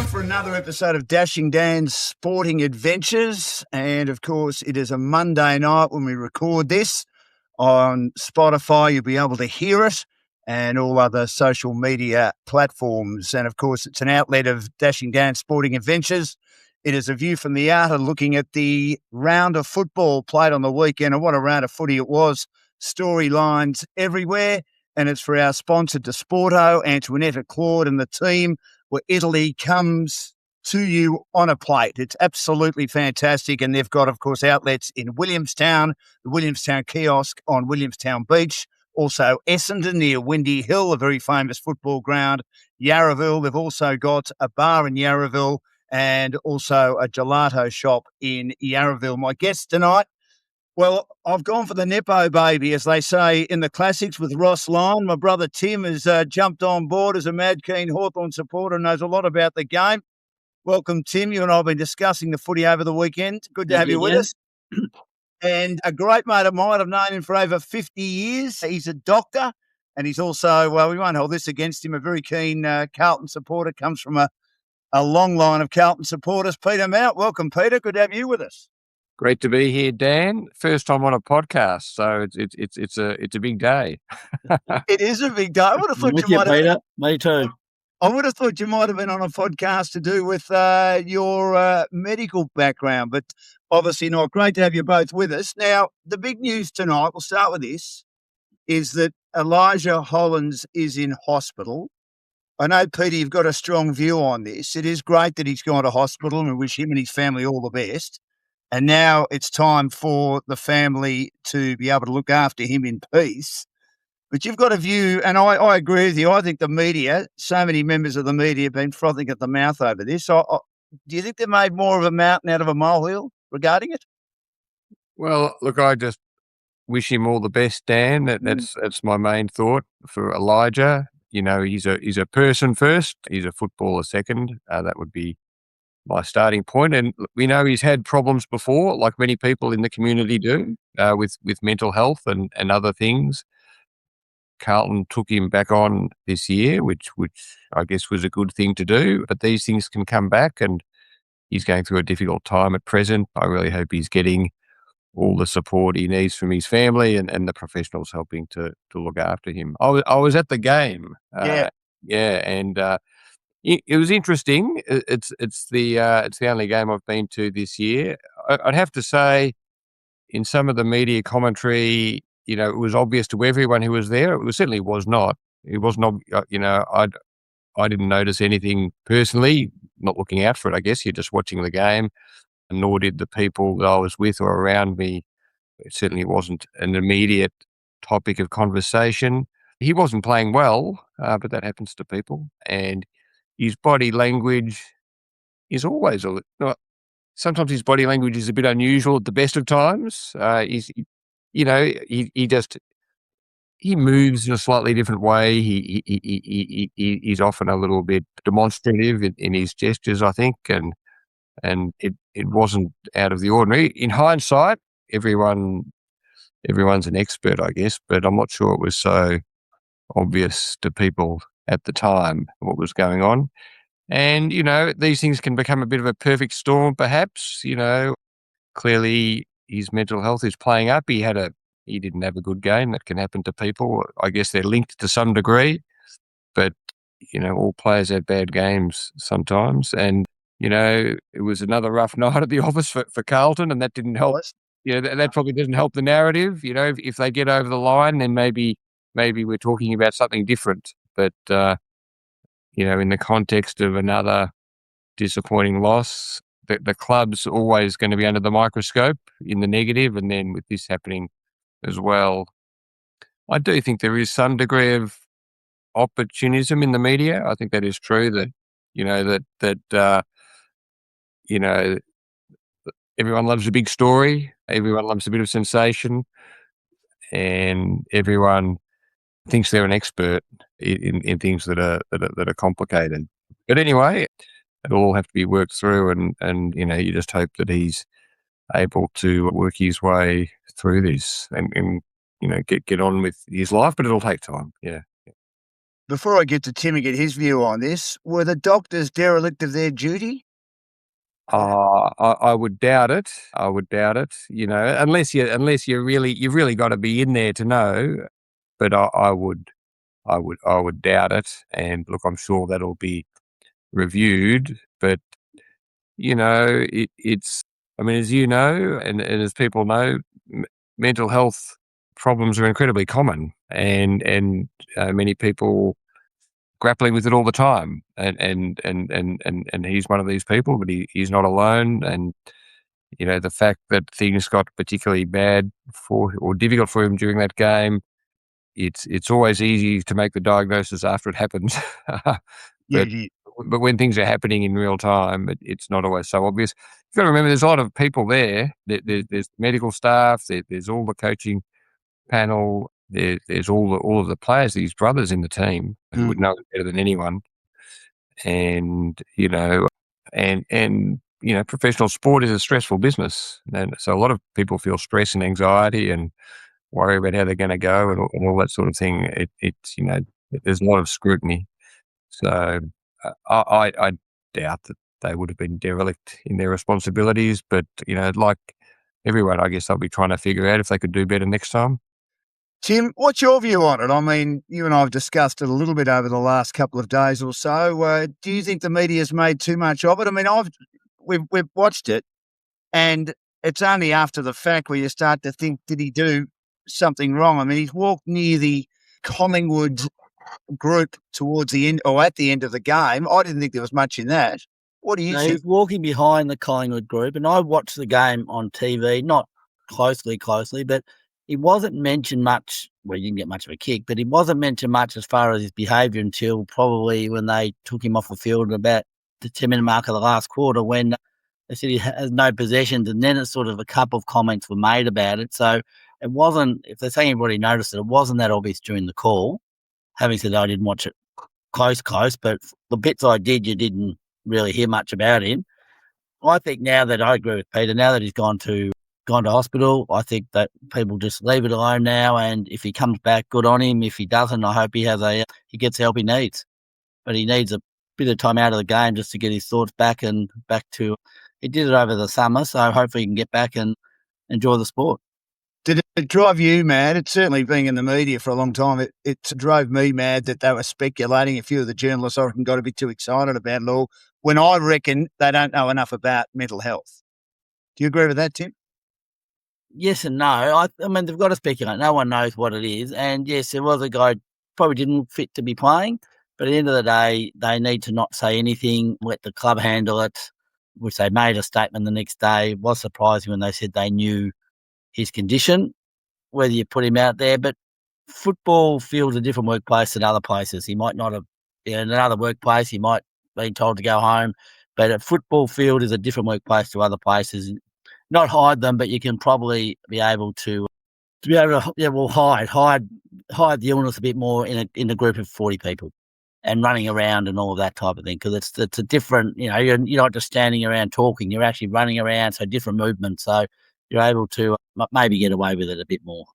time for another episode of Dashing Dan's Sporting Adventures. And, of course, it is a Monday night when we record this. On Spotify, you'll be able to hear it, and all other social media platforms. And, of course, it's an outlet of Dashing Dan's Sporting Adventures. It is a view from the outer looking at the round of football played on the weekend. And what a round of footy it was. Storylines everywhere. And it's for our sponsor, Desporto, Antoinetta Claude and the team, where Italy comes to you on a plate. It's absolutely fantastic. And they've got, of course, outlets in Williamstown, the Williamstown kiosk on Williamstown Beach, also Essendon near Windy Hill, a very famous football ground, Yarraville. They've also got a bar in Yarraville and also a gelato shop in Yarraville. My guest tonight, well, I've gone for the Nepo baby, as they say in the classics, with Ross Lyon. My brother Tim has jumped on board as a mad keen Hawthorn supporter and knows a lot about the game. Welcome, Tim. You and I have been discussing the footy over the weekend. Good to have you with us. And a great mate of mine, I've known him for over 50 years. He's a doctor, and he's also, well, we won't hold this against him, a very keen Carlton supporter, comes from a long line of Carlton supporters. Peter Mount, welcome, Peter. Good to have you with us. Great to be here, Dan. First time on a podcast, so it's a big day. It is a big day. I would have thought you might have. Me too. I would have thought you might have been on a podcast to do with your medical background, but obviously not. Great to have you both with us. Now, the big news tonight, we'll start with this, is that Elijah Hollands is in hospital. I know, Peter, you've got a strong view on this. It is great that he's gone to hospital, and we wish him and his family all the best. And now it's time for the family to be able to look after him in peace. But you've got a view, and I agree with you. I think the media, so many members of the media have been frothing at the mouth over this. Do you think they made more of a mountain out of a molehill regarding it? Well, look, I just wish him all the best, Dan. That's my main thought for Elijah. You know, he's a person first. He's a footballer second. That would be my starting point. And we know he's had problems before, like many people in the community do, with mental health and other things. Carlton took him back on this year, which I guess was a good thing to do. But these things can come back, and he's going through a difficult time at present. I really hope he's getting all the support he needs from his family and the professionals helping to look after him. I was at the game. And it was interesting. It's the only game I've been to this year. I'd have to say, in some of the media commentary, you know, it was obvious to everyone who was there. It certainly was not. It wasn't. You know, I didn't notice anything personally. Not looking out for it, I guess. You're just watching the game, and nor did the people that I was with or around me. It certainly wasn't an immediate topic of conversation. He wasn't playing well, but that happens to people, and his body language is always sometimes his body language is a bit unusual at the best of times. He moves in a slightly different way. He's often a little bit demonstrative in his gestures, I think, and it wasn't out of the ordinary. In hindsight, everyone's an expert, I guess, but I'm not sure it was so obvious to people at the time what was going on. And, you know, these things can become a bit of a perfect storm, perhaps. You know, clearly his mental health is playing up. He didn't have a good game. That can happen to people. I guess they're linked to some degree, but, you know, all players have bad games sometimes. And, you know, it was another rough night at the office for Carlton, and that didn't help. You know, that probably doesn't help the narrative. You know, if they get over the line, then maybe we're talking about something different. But, you know, in the context of another disappointing loss, the club's always going to be under the microscope in the negative, and then with this happening as well, I do think there is some degree of opportunism in the media. I think that is true. That you know, everyone loves a big story, everyone loves a bit of sensation, and everyone thinks they're an expert in things that are complicated. But anyway, it'll all have to be worked through, and you know, you just hope that he's able to work his way through this and you know, get on with his life. But it'll take time. Yeah. Before I get to Tim and get his view on this, were the doctors derelict of their duty? I would doubt it. You know, unless you've really got to be in there to know. But I would doubt it. And look, I'm sure that'll be reviewed. But you know, it's. I mean, as you know, and as people know, mental health problems are incredibly common, and many people grappling with it all the time, and he's one of these people, but he's not alone. And you know, the fact that things got particularly bad or difficult for him during that game, it's always easy to make the diagnosis after it happens, Yeah, but when things are happening in real time, it's not always so obvious. You've got to remember, there's a lot of people there. There's medical staff. There's all the coaching panel. There's all of the players, these brothers in the team who would know it better than anyone. And you know, and you know, professional sport is a stressful business, and so a lot of people feel stress and anxiety and worry about how they're going to go and all that sort of thing. It's you know, there's a lot of scrutiny. So I doubt that they would have been derelict in their responsibilities, but you know, like everyone, I guess they'll be trying to figure out if they could do better next time. Tim, what's your view on it? I mean, you and I have discussed it a little bit over the last couple of days or so. Do you think the media's made too much of it? I mean, we've watched it, and it's only after the fact where you start to think, did he do something wrong? I mean, he's walked near the Collingwood group towards the end or at the end of the game. I didn't think there was much in that. What do you think? He was walking behind the Collingwood group, and I watched the game on TV, not closely, but he wasn't mentioned much. Well, he didn't get much of a kick, but he wasn't mentioned much as far as his behaviour until probably when they took him off the field about the 10-minute mark of the last quarter, when they said he has no possessions, and then it's sort of a couple of comments were made about it. So it wasn't, if they're saying everybody noticed it, it wasn't that obvious during the call. Having said that, I didn't watch it close, but the bits I did, you didn't really hear much about him. I think now that I agree with Peter, now that he's gone to hospital, I think that people just leave it alone now. And if he comes back, good on him. If he doesn't, I hope he gets the help he needs. But he needs a bit of time out of the game just to get his thoughts back to. He did it over the summer, so hopefully he can get back and enjoy the sport. Did it drive you mad? It's certainly being in the media for a long time. It drove me mad that they were speculating. A few of the journalists, I reckon, got a bit too excited about it all, when I reckon they don't know enough about mental health. Do you agree with that, Tim? Yes and no. I mean, they've got to speculate. No one knows what it is. And yes, there was a guy probably didn't fit to be playing, but at the end of the day, they need to not say anything, let the club handle it, which they made a statement the next day. It was surprising when they said they knew his condition, whether you put him out there. But football feels a different workplace than other places. He might not have, in another workplace, he might be told to go home. But a football field is a different workplace to other places. Not hide them, but you can probably be able to hide the illness a bit more in a group of 40 people and running around and all of that type of thing, because it's a different, you know, you're not just standing around talking, you're actually running around, so different movements, so you're able to maybe get away with it a bit more.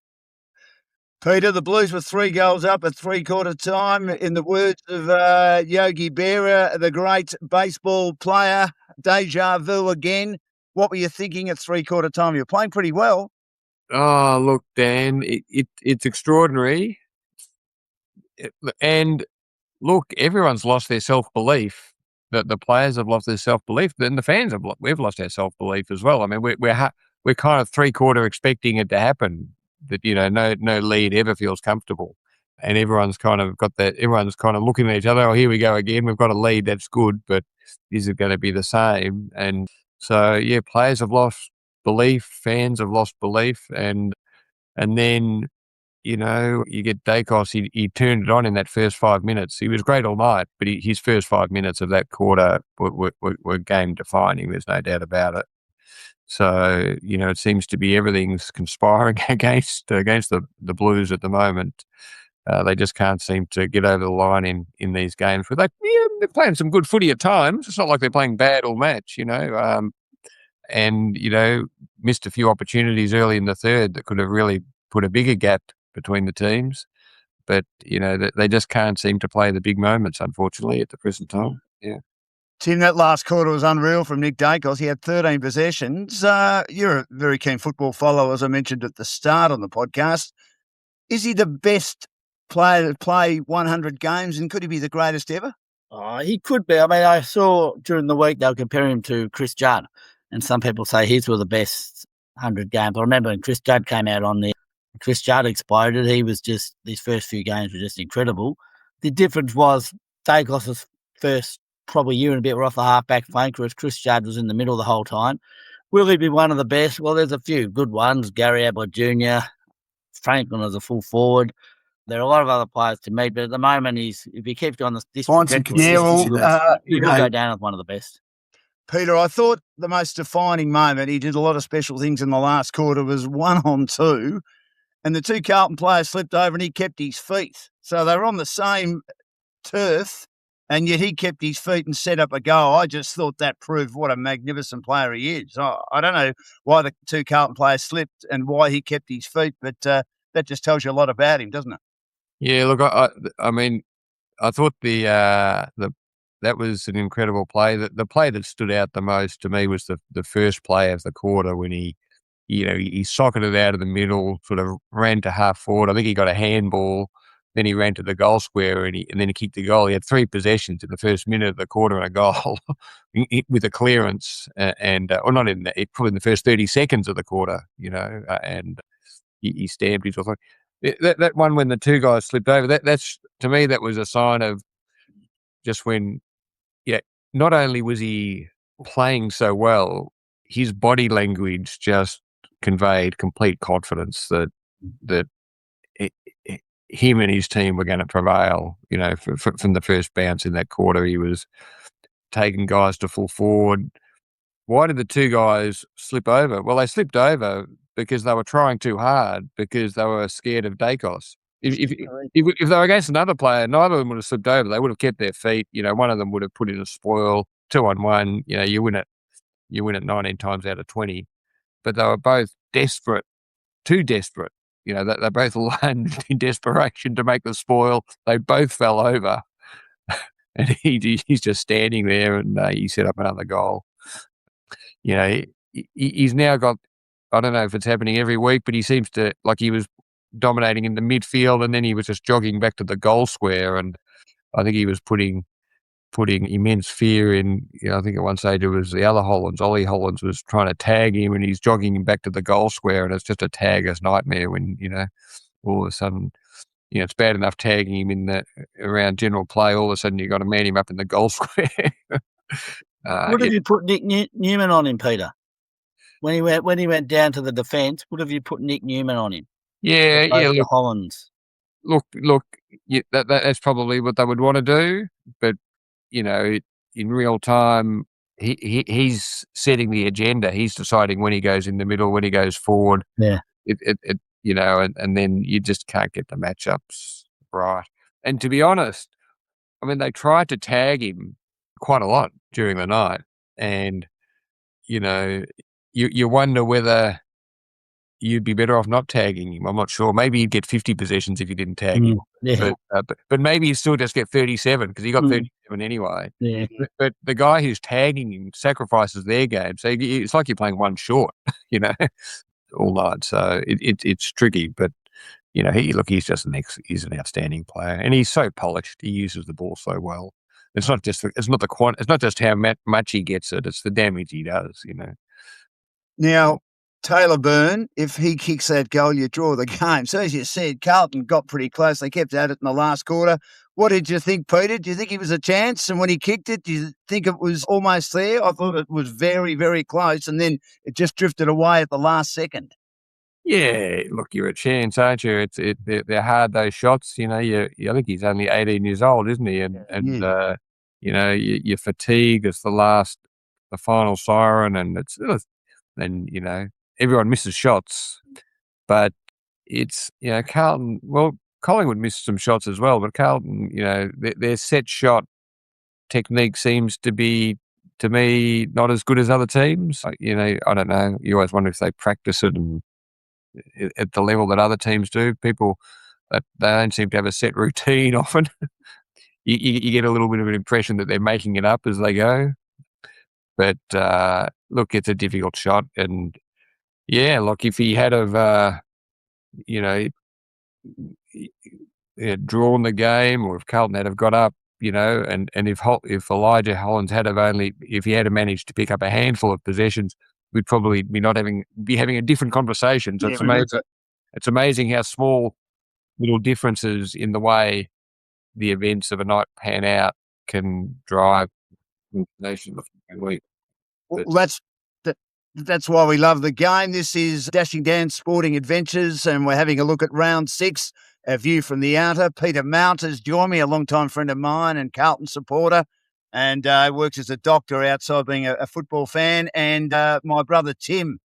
Peter, the Blues were 3 goals up at three-quarter time. In the words of Yogi Berra, the great baseball player, deja vu again. What were you thinking at three-quarter time? You were playing pretty well. Oh, look, Dan, it's extraordinary. And look, everyone's lost their self-belief. The players have lost their self-belief, and the fans we've lost our self-belief as well. I mean, we're kind of three-quarter expecting it to happen, that, you know, no lead ever feels comfortable. And everyone's kind of got that, everyone's kind of looking at each other, oh, here we go again, we've got a lead, that's good, but is it going to be the same? And so, yeah, players have lost belief, fans have lost belief, and then, you know, you get Dacos, he turned it on in that first 5 minutes. He was great all night, but his first 5 minutes of that quarter were game defining, there's no doubt about it. So, you know, it seems to be everything's conspiring against the Blues at the moment. They just can't seem to get over the line in these games. But they're playing some good footy at times. It's not like they're playing bad all match, you know. And, you know, missed a few opportunities early in the third that could have really put a bigger gap between the teams. but they just can't seem to play the big moments, unfortunately, at the present time. Yeah. Tim, that last quarter was unreal from Nick Dacos. He had 13 possessions. You're a very keen football follower, as I mentioned at the start on the podcast. Is he the best player to play 100 games, and could he be the greatest ever? He could be. I mean, I saw during the week they were comparing him to Chris Judd, and some people say his were the best 100 games. I remember when Chris Judd came out on there, Chris Judd exploded. He was just, these first few games were just incredible. The difference was Dacos' first probably year and a bit were off the half-back flank, whereas Chris Judd was in the middle the whole time. Will he be one of the best? Well, there's a few good ones. Gary Ablett Jr., Franklin as a full forward. There are a lot of other players to meet, but at the moment, if he keeps on this trajectory, he will go down as one of the best. Peter, I thought the most defining moment, he did a lot of special things in the last quarter, was 1-on-2, and the two Carlton players slipped over and he kept his feet. So they were on the same turf, and yet he kept his feet and set up a goal. I just thought that proved what a magnificent player he is. I don't know why the two Carlton players slipped and why he kept his feet, but that just tells you a lot about him, doesn't it? Yeah, look, I mean, I thought that was an incredible play. The play that stood out the most to me was the first play of the quarter when he socketed out of the middle, sort of ran to half forward. I think he got a handball. Then he ran to the goal square and then he kicked the goal. He had 3 possessions in the first minute of the quarter and a goal with a clearance, or not in the, probably in the first 30 seconds of the quarter, and he stamped his authority. That one when the two guys slipped over, that's to me that was a sign of just when, not only was he playing so well, his body language just conveyed complete confidence that him and his team were going to prevail. From the first bounce in that quarter, he was taking guys to full forward. Why did the two guys slip over? Well, they slipped over because they were trying too hard because they were scared of Dacos. If they were against another player, neither of them would have slipped over. They would have kept their feet. One of them would have put in a spoil, 2-on-1. You win it 19 times out of 20. But they were both desperate, too desperate. They both lunged in desperation to make the spoil. They both fell over, and he's just standing there, and he set up another goal. He's now got, I don't know if it's happening every week, but he seems to, like, he was dominating in the midfield and then he was just jogging back to the goal square, and I think he was putting immense fear in, I think at one stage it was the other Hollands, Ollie Hollands, was trying to tag him and he's jogging him back to the goal square, and it's just a tagger's nightmare when, all of a sudden, it's bad enough tagging him around general play, all of a sudden you've got to man him up in the goal square. What have you put Nick Newman on him, Peter? When he went down to the defence, what have you put Nick Newman on him? Yeah. Look, Hollands. Look. That's probably what they would want to do, but in real time, he's setting the agenda. He's deciding when he goes in the middle, when he goes forward. Yeah. And then you just can't get the matchups right. And to be honest, I mean, they tried to tag him quite a lot during the night, and you wonder whether you'd be better off not tagging him. I'm not sure. Maybe he'd get 50 possessions if you didn't tag him. Yeah. But maybe he'd still just get 37 because he got 37 anyway. Yeah. But the guy who's tagging him sacrifices their game. So it's like you're playing one short, all night. So it's tricky. But, he's just he's an outstanding player. And he's so polished. He uses the ball so well. It's not just how much he gets it. It's the damage he does, Now, Taylor Byrne, if he kicks that goal, you draw the game. So as you said, Carlton got pretty close. They kept at it in the last quarter. What did you think, Peter? Do you think it was a chance? And when he kicked it, do you think it was almost there? I thought it was very, very close, and then it just drifted away at the last second. Yeah, look, you're a chance, aren't you? They're hard, those shots. I think he's only 18 years old, isn't he? And you're fatigued. It's the final siren, and everyone misses shots, but it's, Carlton, well, Collingwood missed some shots as well, but Carlton, their set shot technique seems to be, to me, not as good as other teams. I don't know. You always wonder if they practice it and at the level that other teams do. People they don't seem to have a set routine often. You get a little bit of an impression that they're making it up as they go. But look, it's a difficult shot, and yeah, look, if he had drawn the game, or if Carlton had have got up, and if Elijah Hollands if he had managed to pick up a handful of possessions, we'd probably be having a different conversation. So it's amazing how small little differences in the way the events of a night pan out can drive the nation of the week. Well, that's why we love the game. This is Dashing Dan's Sporting Adventures, and we're having a look at round 6, a view from the outer. Peter Mount has joined me, a long-time friend of mine and Carlton supporter, and works as a doctor outside being a football fan, and my brother Tim,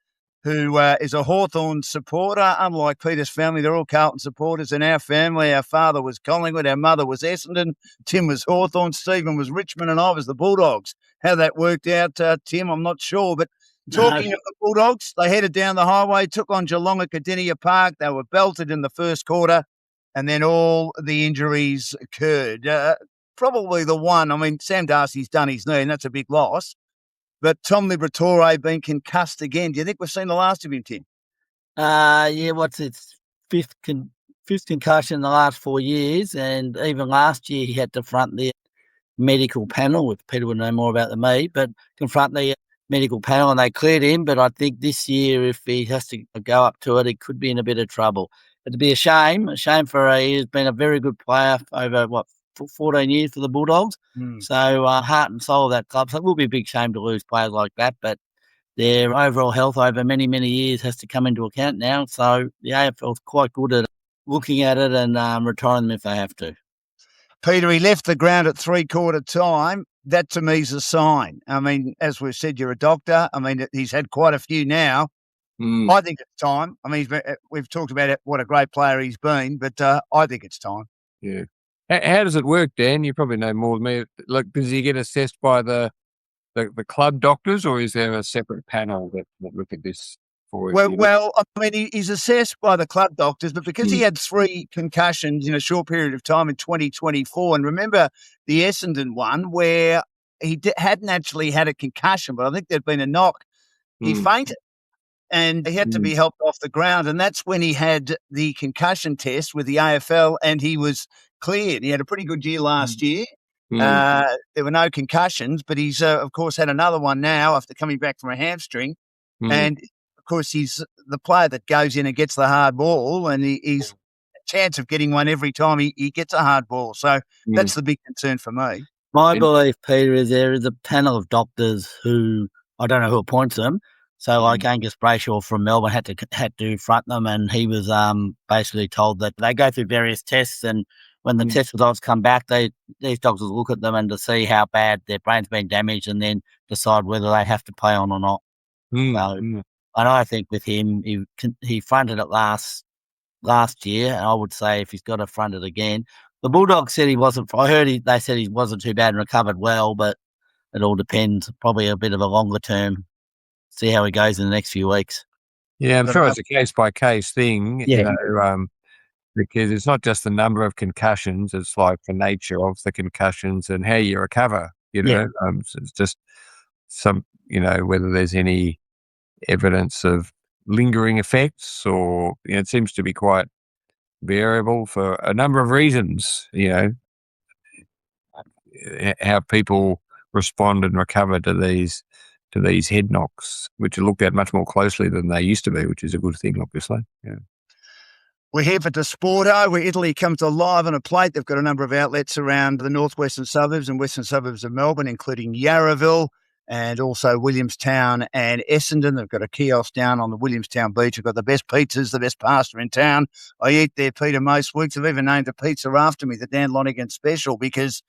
who is a Hawthorn supporter. Unlike Peter's family, they're all Carlton supporters. In our family, our father was Collingwood, our mother was Essendon, Tim was Hawthorn, Stephen was Richmond, and I was the Bulldogs. How that worked out, Tim, I'm not sure. But talking of the Bulldogs, they headed down the highway, took on Geelong at Cardinia Park. They were belted in the first quarter, and then all the injuries occurred. Probably the one, Sam Darcy's done his knee, and that's a big loss. But Tom Liberatore been concussed again. Do you think we've seen the last of him, Tim? Yeah, what's its fifth concussion in the last 4 years, and even last year he had to front the medical panel, which Peter would know more about than me, but confront the medical panel, and they cleared him. But I think this year, if he has to go up to it, he could be in a bit of trouble. It'd be a shame for he's been a very good player over 14 years for the Bulldogs. So heart and soul of that club. So it will be a big shame to lose players like that, but their overall health over many, many years has to come into account now. So the AFL is quite good at looking at it and retiring them if they have to. Peter, he left the ground at 3/4 time. That to me is a sign. As we've said, you're a doctor. He's had quite a few now. I think it's time. We've talked about what a great player he's been, but I think it's time. Yeah. How does it work, Dan? You probably know more than me. Like, does he get assessed by the club doctors, or is there a separate panel that look at this for him? Well, he's assessed by the club doctors, but because he had 3 concussions in a short period of time in 2024, and remember the Essendon one where he hadn't actually had a concussion, but I think there'd been a knock. He fainted. And he had to be helped off the ground. And that's when he had the concussion test with the AFL, and he was cleared. He had a pretty good year last year. There were no concussions, but he's, of course, had another one now after coming back from a hamstring. And, of course, he's the player that goes in and gets the hard ball, and he's a chance of getting one every time he gets a hard ball. So that's the big concern for me. My belief, Peter, is there is a panel of doctors who, I don't know who appoints them. So, like Angus Brayshaw from Melbourne had to front them, and he was basically told that they go through various tests, and when the test results come back, these doctors look at them and to see how bad their brain's been damaged, and then decide whether they have to play on or not. And I think with him, he fronted it last year, and I would say if he's got to front it again, the Bulldogs said he wasn't. I heard they said he wasn't too bad and recovered well, but it all depends. Probably a bit of a longer term. See how he goes in the next few weeks. Yeah, I'm sure it's a case-by-case thing, because it's not just the number of concussions, it's like the nature of the concussions and how you recover, So it's just whether there's any evidence of lingering effects or, it seems to be quite variable for a number of reasons, how people respond and recover to these head knocks, which are looked at much more closely than they used to be, which is a good thing, obviously. Yeah. We're here for Desporto, where Italy comes alive on a plate. They've got a number of outlets around the northwestern suburbs and western suburbs of Melbourne, including Yarraville and also Williamstown and Essendon. They've got a kiosk down on the Williamstown beach. They've got the best pizzas, the best pasta in town. I eat there, Peter, most weeks. I've even named a pizza after me, the Dan Lonigan Special, because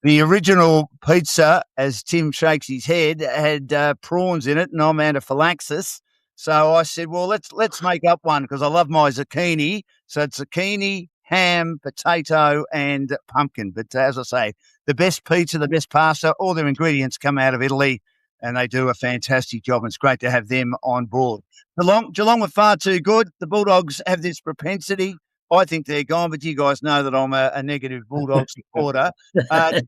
the original pizza, as Tim shakes his head, had prawns in it, and I'm anaphylaxis. So I said, well, let's make up one because I love my zucchini. So it's zucchini, ham, potato, and pumpkin. But as I say, the best pizza, the best pasta, all their ingredients come out of Italy, and they do a fantastic job. And it's great to have them on board. Geelong were far too good. The Bulldogs have this propensity I think they're gone, but you guys know that I'm a negative Bulldog supporter. Yeah.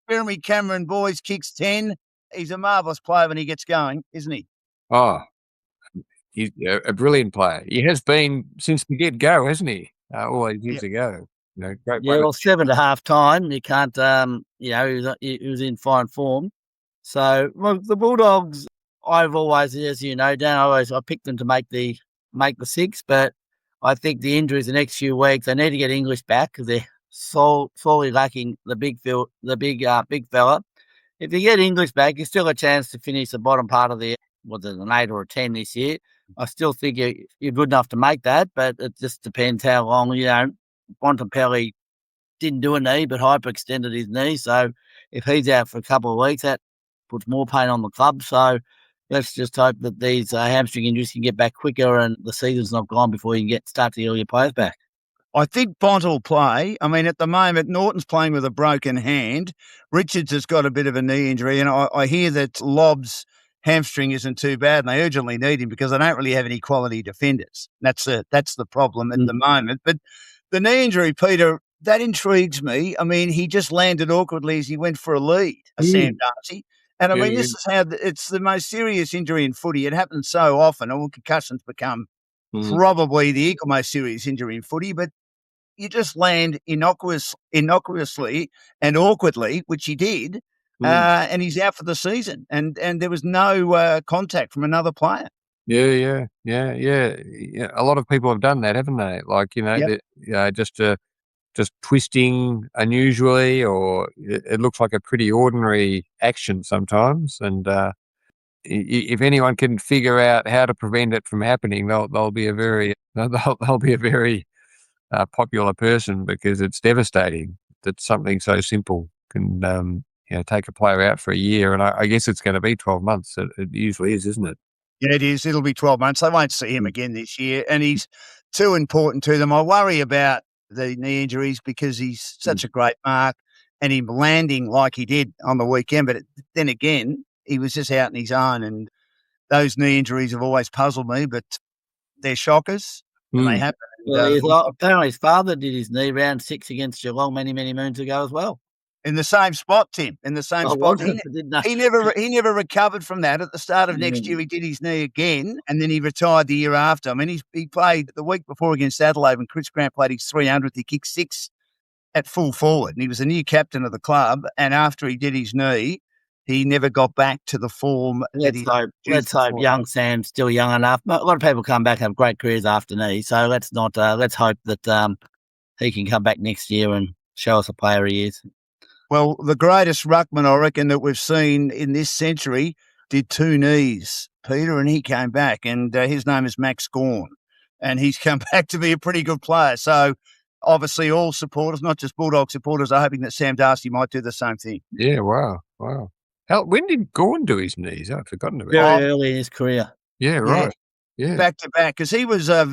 Jeremy Cameron, boys, kicks 10. He's a marvellous player when he gets going, isn't he? Oh, he's a brilliant player. He has been since the get-go, hasn't he? All those years ago. Great Yeah, player. well, 7.5 time. You can't, he was in fine form. So, well, the Bulldogs, I've always, as you know, Dan, I picked them to make the six, but I think the injuries the next few weeks, they need to get English back because they're sorely lacking the big fella. If you get English back, you still have a chance to finish the bottom part of an 8 or a 10 this year. I still think you're good enough to make that, but it just depends how long, Bontempelli didn't do a knee, but hyperextended his knee. So if he's out for a couple of weeks, that puts more pain on the club. So let's just hope that these hamstring injuries can get back quicker and the season's not gone before you can start to get all your players back. I think Bont will play. I mean, at the moment, Norton's playing with a broken hand. Richards has got a bit of a knee injury, and I hear that Lobb's hamstring isn't too bad, and they urgently need him because they don't really have any quality defenders. That's the problem at the moment. But the knee injury, Peter, that intrigues me. I mean, he just landed awkwardly as he went for a lead, Sam Darcy. And I mean, this is how it's the most serious injury in footy. It happens so often, and concussions become probably the equal most serious injury in footy, but you just land innocuously and awkwardly, which he did, and he's out for the season. And there was no contact from another player. Yeah. A lot of people have done that, haven't they? Like, just twisting unusually, or it looks like a pretty ordinary action sometimes. And if anyone can figure out how to prevent it from happening, they'll be a very popular person, because it's devastating that something so simple can take a player out for a year. And I guess it's going to be 12 months. It usually is, isn't it? Yeah, it is. It'll be 12 months. They won't see him again this year, and he's too important to them. I worry about the knee injuries because he's such a great mark, and him landing like he did on the weekend. But then again, he was just out on his own, and those knee injuries have always puzzled me, but they're shockers, and they happen. Well, apparently his father did his knee round 6 against Geelong many, many moons ago as well. In the same spot, Tim. In the same spot. He never recovered from that. At the start of next year, he did his knee again, and then he retired the year after. I mean, he played the week before against Adelaide when Chris Grant played his 300th. He kicked 6 at full forward, and he was a new captain of the club. And after he did his knee, he never got back to the form. Let's hope young Sam's still young enough. A lot of people come back and have great careers after knee, so let's hope that he can come back next year and show us a player he is. Well, the greatest ruckman, I reckon, that we've seen in this century did 2 knees, Peter, and he came back, and his name is Max Gawn, and he's come back to be a pretty good player. So, obviously, all supporters, not just Bulldog supporters, are hoping that Sam Darcy might do the same thing. Yeah, wow. When did Gawn do his knees? I've forgotten about Very early in his career. Yeah, right. Yeah. Back to back, because he was a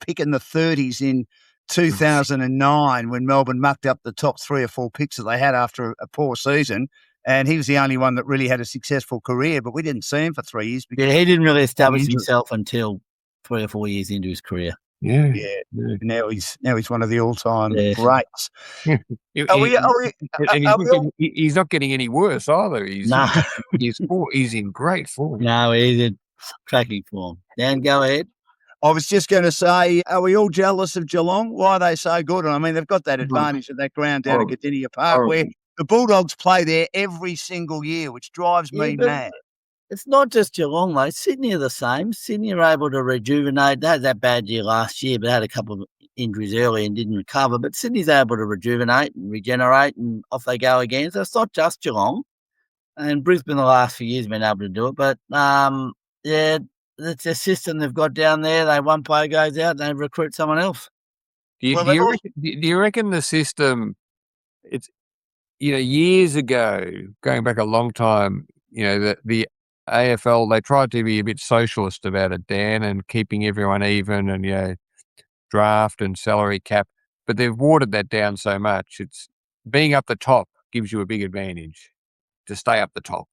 pick in the 30s in 2009 when Melbourne mucked up the top 3 or 4 picks that they had after a poor season, and he was the only one that really had a successful career, but we didn't see him for 3 years. Yeah, he didn't really establish himself until 3 or 4 years into his career. Yeah. Now he's one of the all-time greats. He's not getting any worse either. He's in great form. No, he's in cracking form. Dan, go ahead. I was just going to say, are we all jealous of Geelong? Why are they so good? I mean, they've got that advantage of that ground down at Gardenia Park where the Bulldogs play there every single year, which drives me mad. It's not just Geelong, though. Sydney are the same. Sydney are able to rejuvenate. They had that bad year last year, but had a couple of injuries early and didn't recover. But Sydney's able to rejuvenate and regenerate, and off they go again. So it's not just Geelong. And Brisbane the last few years have been able to do it. But, it's a system they've got down there. One player goes out, they recruit someone else. Do you reckon the system, it's, years ago, going back a long time, the AFL, they tried to be a bit socialist about it, Dan, and keeping everyone even and, draft and salary cap, but they've watered that down so much. It's being up the top gives you a big advantage to stay up the top.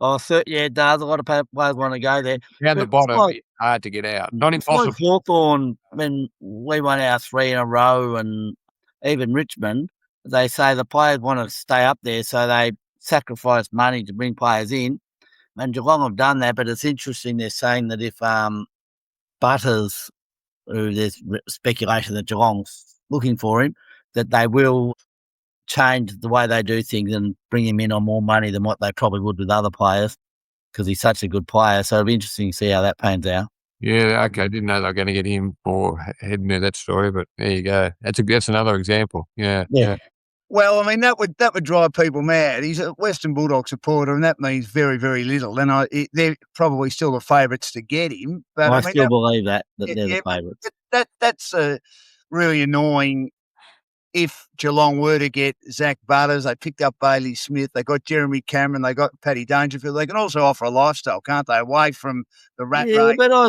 Oh, yeah, it does. A lot of players want to go there. Down the But bottom, it's hard to get out. Not it's like impossible. Hawthorn, when we won our 3 in a row, and even Richmond, they say the players want to stay up there, so they sacrifice money to bring players in. And Geelong have done that, but it's interesting they're saying that if Butters, who there's speculation that Geelong's looking for him, that they will change the way they do things and bring him in on more money than what they probably would with other players, because he's such a good player. So it'll be interesting to see how that pans out. Yeah, okay. I didn't know they were going to get him or heading to that story, but there you go. That's another example. Yeah. Well, I mean, that would drive people mad. He's a Western Bulldog supporter, and that means very, very little. And they're probably still the favourites to get him. But I still believe that they're the favourites. That's really annoying. If Geelong were to get Zach Butters, they picked up Bailey Smith, they got Jeremy Cameron, they got Paddy Dangerfield. They can also offer a lifestyle, can't they? Away from the rat race. Yeah, but I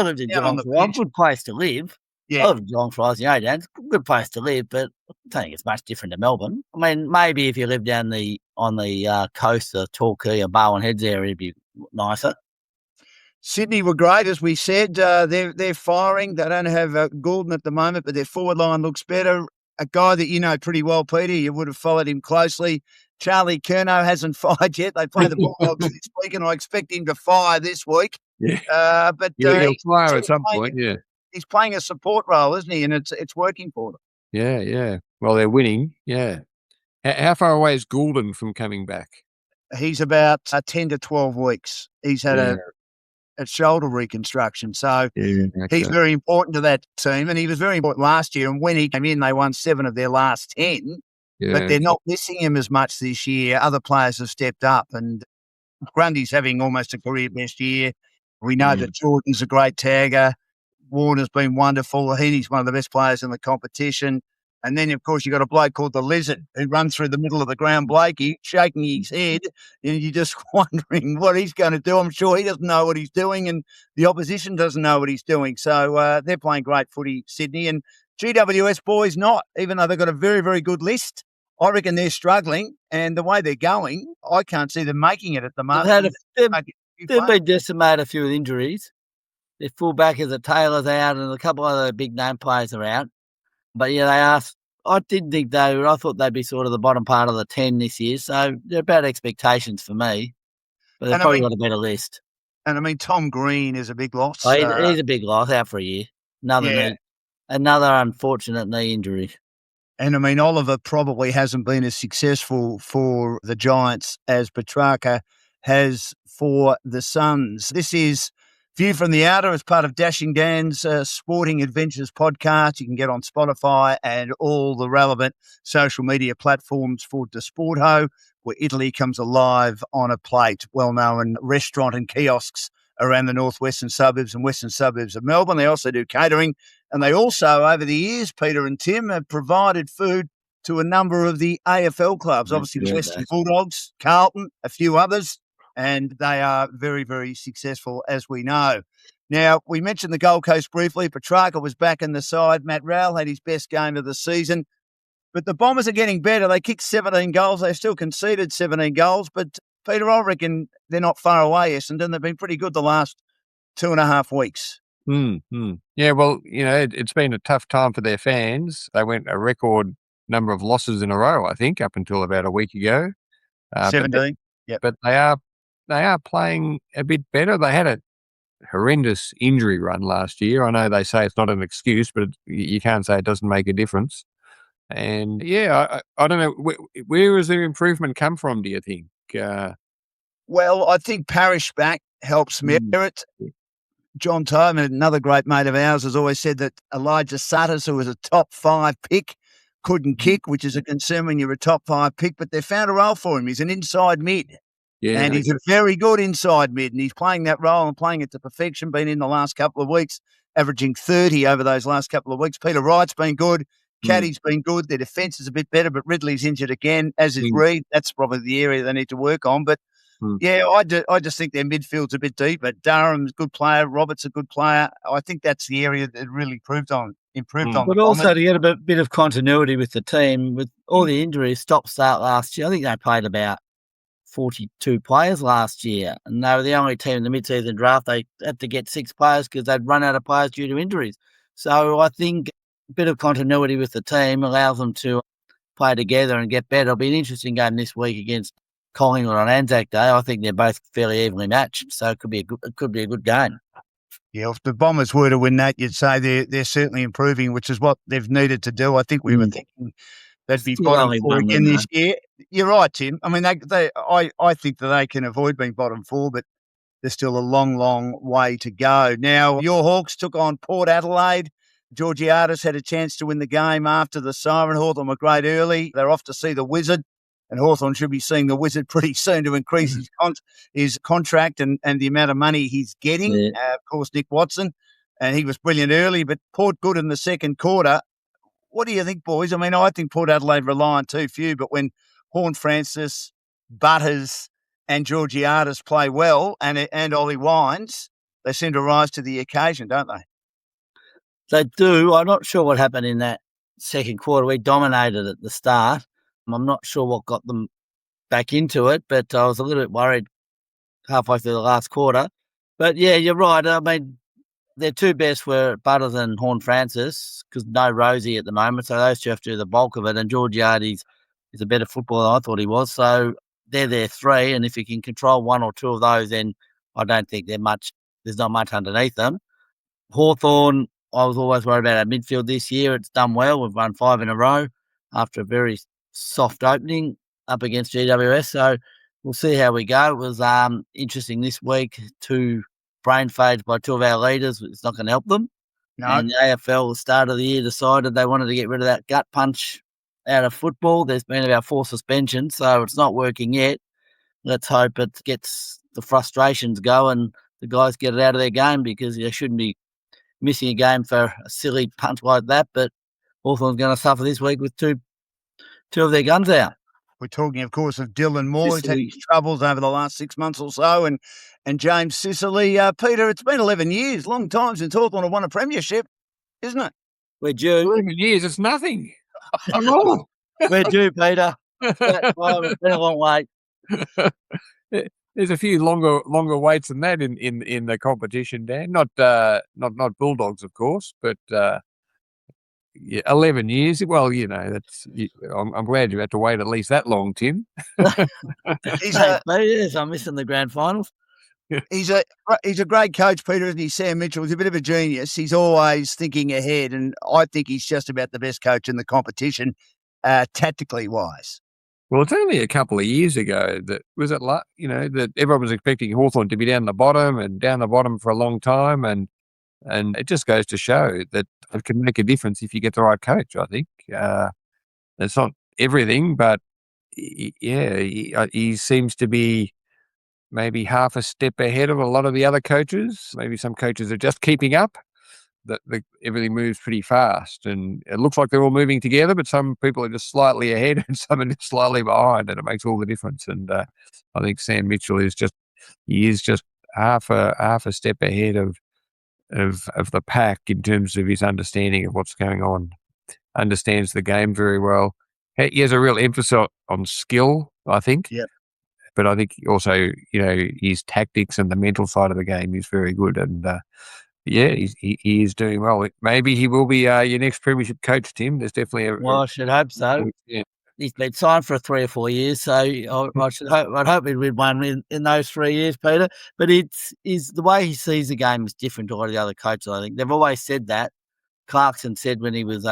lived in Geelong for a while. Good place to live. Yeah. I lived in Geelong for Dan. Good place to live, but I don't think it's much different to Melbourne. I mean, maybe if you live down on the coast of Torquay or Barwon Heads area, it'd be nicer. Sydney were great, as we said. They're firing. They don't have Goulden at the moment, but their forward line looks better. A guy that you know pretty well, Peter, you would have followed him closely. Charlie Curnow hasn't fired yet. They play the Bulldogs this week, and I expect him to fire this week. Yeah. But he'll fire at some point, yeah. He's playing a support role, isn't he? And it's working for them. Yeah. Well, they're winning, yeah. How far away is Goulden from coming back? He's about 10 to 12 weeks. He's had a shoulder reconstruction. So he's very important to that team, and he was very important last year. And when he came in, they won 7 of their last 10, but they're not missing him as much this year. Other players have stepped up, and Grundy's having almost a career best year. We know that Jordan's a great tagger. Warner's been wonderful. Heaney's one of the best players in the competition. And then, of course, you've got a bloke called the Lizard who runs through the middle of the ground, Blakey, shaking his head, and you're just wondering what he's going to do. I'm sure he doesn't know what he's doing, and the opposition doesn't know what he's doing. So they're playing great footy, Sydney. And GWS boys not, even though they've got a very, very good list. I reckon they're struggling, and the way they're going, I can't see them making it at the moment. They've been decimated a few with injuries. Their fullback is Taylor's out, and a couple of other big name players are out. But yeah, I didn't think I thought they'd be sort of the bottom part of the 10 this year. So they're about expectations for me. But they've probably got a better list. And I mean, Tom Green is a big loss. Oh, he's a big loss, out for a year. Another unfortunate knee injury. And I mean, Oliver probably hasn't been as successful for the Giants as Petrarca has for the Suns. This is View from the Outer as part of Dashing Dan's Sporting Adventures podcast. You can get on Spotify and all the relevant social media platforms for Desporto, where Italy comes alive on a plate. Well-known restaurant and kiosks around the northwestern suburbs and western suburbs of Melbourne. They also do catering, and they also, over the years, Peter and Tim, have provided food to a number of the AFL clubs. Obviously, the Western Bulldogs, Carlton, a few others. And they are very, very successful, as we know. Now, we mentioned the Gold Coast briefly. Petrarca was back in the side. Matt Rowell had his best game of the season. But the Bombers are getting better. They kicked 17 goals. They still conceded 17 goals. But, Peter, I reckon they're not far away, Essendon. They've been pretty good the last 2.5 weeks. Yeah, well, it's been a tough time for their fans. They went a record number of losses in a row, I think, up until about a week ago. 17, But they are playing a bit better. They had a horrendous injury run last year. I know they say it's not an excuse, but you can't say it doesn't make a difference. And, I don't know, where has their improvement come from, do you think? Well, I think Parrish back helps Merritt. John Tobin, another great mate of ours, has always said that Elijah Sutters, who was a top 5 pick, couldn't kick, which is a concern when you're a top 5 pick, but they found a role for him. He's an inside mid. Yeah, and he's a very good inside mid, and he's playing that role and playing it to perfection, been in the last couple of weeks, averaging 30 over those last couple of weeks. Peter Wright's been good. Caddy's been good. Their defence is a bit better, but Ridley's injured again, as is Reid. That's probably the area they need to work on. But, I just think their midfield's a bit deep. But Durham's a good player. Roberts a good player. I think that's the area that really improved on. But also to get a bit of continuity with the team, with all the injuries, stop-start last year, I think they played about 42 players last year, and they were the only team in the mid-season draft. They had to get 6 players because they'd run out of players due to injuries. So I think a bit of continuity with the team allows them to play together and get better. It'll be an interesting game this week against Collingwood on Anzac Day. I think they're both fairly evenly matched, so it could be a good game. Yeah, if the Bombers were to win that, you'd say they're certainly improving, which is what they've needed to do. I think we were thinking they'd be bottom 4 again this year. You're right, Tim. I mean, I think that they can avoid being bottom 4, but there's still a long, long way to go. Now, your Hawks took on Port Adelaide. Georgiades had a chance to win the game after the siren. Hawthorn were great early. They're off to see the Wizard, and Hawthorn should be seeing the Wizard pretty soon to increase his contract and the amount of money he's getting. Yeah. Of course, Nick Watson, and he was brilliant early, but Port good in the second quarter. What do you think, boys? I mean, I think Port Adelaide rely on too few, but when Horne-Francis, Butters and Georgiades play well and Ollie Wines, they seem to rise to the occasion, don't they? They do. I'm not sure what happened in that second quarter. We dominated at the start. I'm not sure what got them back into it, but I was a little bit worried halfway through the last quarter. But, yeah, you're right. I mean, their two best were Butters and Horne-Francis because no Rosie at the moment, so those two have to do the bulk of it. And Georgiades is a better footballer than I thought he was. So they're their 3, and if you can control 1 or 2 of those, then I don't think there's not much underneath them. Hawthorn, I was always worried about our midfield this year. It's done well. We've won 5 in a row after a very soft opening up against GWS. So we'll see how we go. It was interesting this week. 2 brain fades by 2 of our leaders. It's not going to help them. No. And the AFL, the start of the year, decided they wanted to get rid of that gut punch out of football. There's been about 4 suspensions, so it's not working yet. Let's hope it gets the frustrations go and the guys get it out of their game because they shouldn't be missing a game for a silly punch like that. But Hawthorn's going to suffer this week with two of their guns out. We're talking, of course, of Dylan Moore, who's had his troubles over the last 6 months or so, and James Sicily. Peter, it's been 11 years, long time since Hawthorn have won a premiership, isn't it? We're due. 11 years, it's nothing. We're due, Peter. It's been a long wait. There's a few longer waits than that in the competition, Dan. Not Bulldogs, of course, but 11 years. Well, I'm glad you had to wait at least that long, Tim. Yes, I'm missing the grand finals. He's a great coach, Peter, isn't he? Sam Mitchell is a bit of a genius. He's always thinking ahead, and I think he's just about the best coach in the competition, tactically wise. Well, it's only a couple of years ago that everyone was expecting Hawthorn to be down the bottom for a long time, and it just goes to show that it can make a difference if you get the right coach. I think it's not everything, but he seems to be maybe half a step ahead of a lot of the other coaches. Maybe some coaches are just keeping up. That everything moves pretty fast, and it looks like they're all moving together, but some people are just slightly ahead and some are just slightly behind, and it makes all the difference. And I think Sam Mitchell is just half a step ahead of the pack in terms of his understanding of what's going on. Understands the game very well. He has a real emphasis on skill, I think. Yep. But I think also, his tactics and the mental side of the game is very good, and he is doing well. Maybe he will be your next premiership coach, Tim. There's definitely I should hope so. Yeah. He's been signed for 3 or 4 years, so I'd hope he'd win one in those 3 years, Peter. But it's the way he sees the game is different to a lot of the other coaches. I think they've always said that. Clarkson said when he was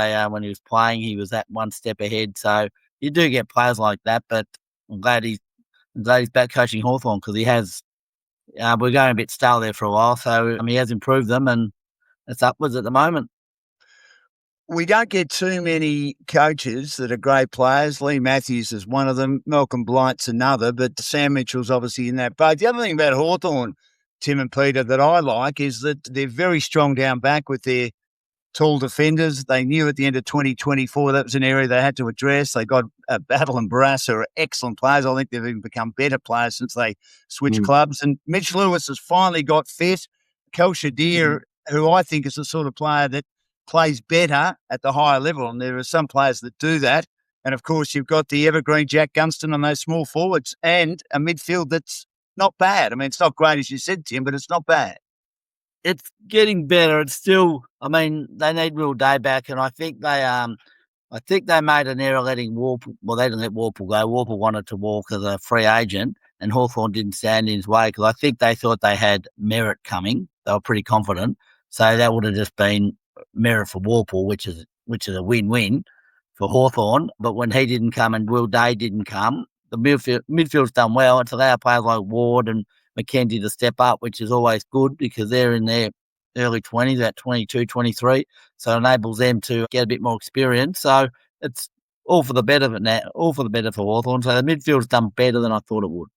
playing, he was that one step ahead. So you do get players like that, but I'm glad he's back coaching Hawthorn because he has. We're going a bit stale there for a while, so he has improved them, and it's upwards at the moment. We don't get too many coaches that are great players. Lee Matthews is one of them. Malcolm Blight's another, but Sam Mitchell's obviously in that boat. The other thing about Hawthorn, Tim and Peter, that I like is that they're very strong down back with their tall defenders. They knew at the end of 2024 that was an area they had to address. They got Battle and Barras, who are excellent players. I think they've even become better players since they switched clubs. And Mitch Lewis has finally got fit. Kel Shadir, who I think is the sort of player that plays better at the higher level, and there are some players that do that, And, of course, you've got the evergreen Jack Gunston on those small forwards and a midfield that's not bad. I mean, it's not great, as you said, Tim, but it's not bad. It's getting better. It's still, I mean, they need Will Day back, and I think they made an error letting Warple. Well, they didn't let Warple go. Warple wanted to walk as a free agent, and Hawthorn didn't stand in his way because I think they thought they had Merritt coming. They were pretty confident, so that would have just been Merritt for Warple, which is a win-win for Hawthorn. But when he didn't come and Will Day didn't come, the midfield's done well. It's allowed players like Ward and McKenzie to step up, which is always good because they're in their early 20s, about 22, 23. So it enables them to get a bit more experience. So it's all for the better for Hawthorn. So the midfield's done better than I thought it would.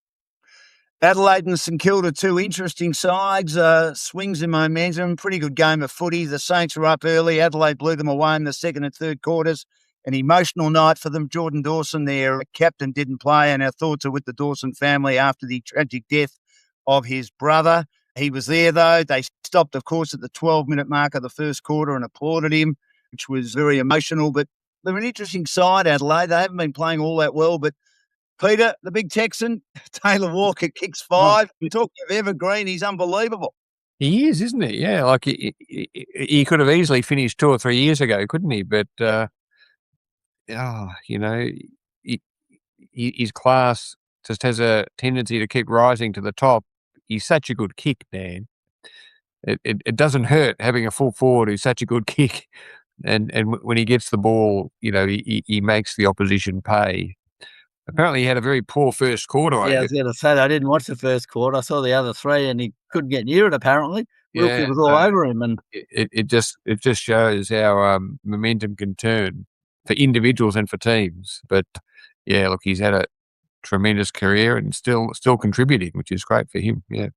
Adelaide and St Kilda, two interesting sides, swings in momentum, pretty good game of footy. The Saints were up early. Adelaide blew them away in the second and third quarters. An emotional night for them. Jordan Dawson, their captain, didn't play, and our thoughts are with the Dawson family after the tragic death of his brother. He was there, though. They stopped, of course, at the 12-minute mark of the first quarter and applauded him, which was very emotional. But they're an interesting side, Adelaide. They haven't been playing all that well, but Peter, the big Texan, Taylor Walker kicks 5. Talking of evergreen, he's unbelievable. He is, isn't he? Yeah, like he could have easily finished 2 or 3 years ago, couldn't he? But, his class just has a tendency to keep rising to the top. He's such a good kick, man. It doesn't hurt having a full forward who's such a good kick. And when he gets the ball, he makes the opposition pay. Apparently, he had a very poor first quarter. Yeah, I was going to say that. I didn't watch the first quarter. I saw the other 3, and he couldn't get near it. Apparently, Wilkie was all over him, and it just shows how momentum can turn for individuals and for teams. But yeah, look, he's had a tremendous career and still contributing, which is great for him. Yeah.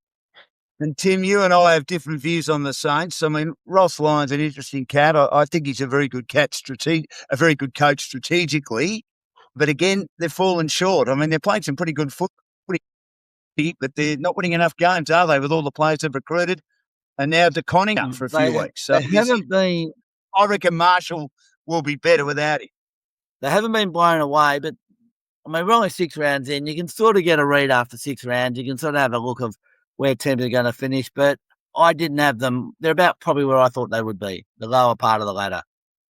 And Tim, you and I have different views on the Saints. I mean, Ross Lyon's an interesting cat. I think he's a very good a very good coach strategically. But again, they've fallen short. I mean, they're playing some pretty good footy, but they're not winning enough games, are they, with all the players they've recruited? And now they're conning up for a few weeks. So I reckon Marshall will be better without him. They haven't been blown away, but I mean, we're only 6 rounds in. You can sort of get a read after 6 rounds. You can sort of have a look of where teams are going to finish, but I didn't have them. They're about probably where I thought they would be, the lower part of the ladder.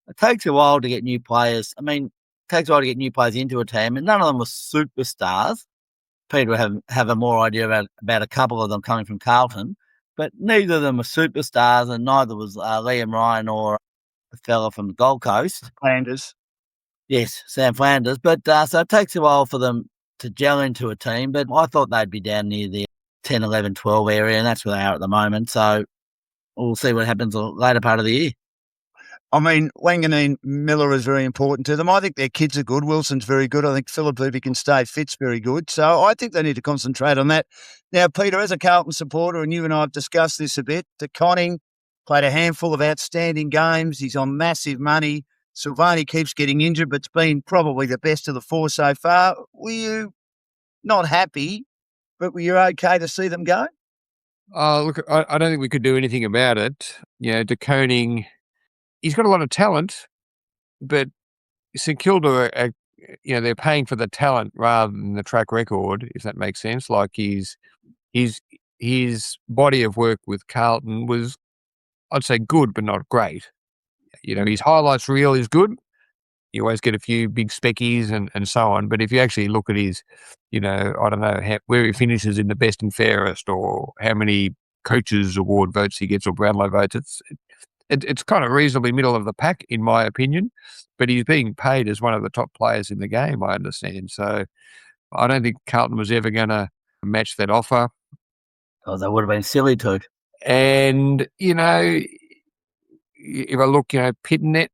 It takes a while to get new players. I mean, it takes a while to get new players into a team, and none of them were superstars. Peter will have a more idea about a couple of them coming from Carlton, but neither of them were superstars, and neither was Liam Ryan or the fella from the Gold Coast. Flanders. Yes, Sam Flanders. But so it takes a while for them to gel into a team, but I thought they'd be down near the 10, 11, 12 area, and that's where they are at the moment. So we'll see what happens the later part of the year. I mean, Wanganeen Miller is very important to them. I think their kids are good. Wilson's very good. I think Philip, if he can stay fit's very good. So I think they need to concentrate on that. Now, Peter, as a Carlton supporter, and you and I have discussed this a bit, De Koning played a handful of outstanding games. He's on massive money. Silvani keeps getting injured, but it's been probably the best of the 4 so far. Were you not happy, but were you okay to see them go? Look, I don't think we could do anything about it. De Koning, he's got a lot of talent, but St Kilda are they're paying for the talent rather than the track record, if that makes sense. Like his body of work with Carlton was, I'd say, good, but not great. His highlights reel is good. You always get a few big speckies and so on. But if you actually look at his, I don't know, where he finishes in the best and fairest or how many coaches award votes he gets or Brownlow votes, it's kind of reasonably middle of the pack, in my opinion. But he's being paid as one of the top players in the game, I understand. So I don't think Carlton was ever going to match that offer. Oh, that would have been silly too. And, if I look, Pitnet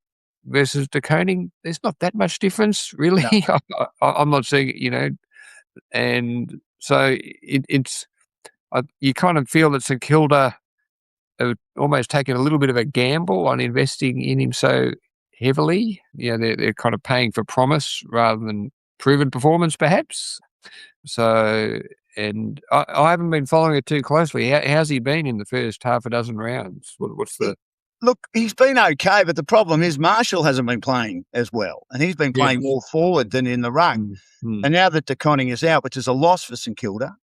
versus De Koning, there's not that much difference, really. No. I'm not seeing, and so you kind of feel that St Kilda have almost taken a little bit of a gamble on investing in him so heavily. They're kind of paying for promise rather than proven performance, perhaps. So, and I haven't been following it too closely. How's he been in the first half a dozen rounds? What's the... Look, he's been okay, but the problem is Marshall hasn't been playing as well, and he's been playing more forward than in the ruck. And now that DeConning is out, which is a loss for St Kilda,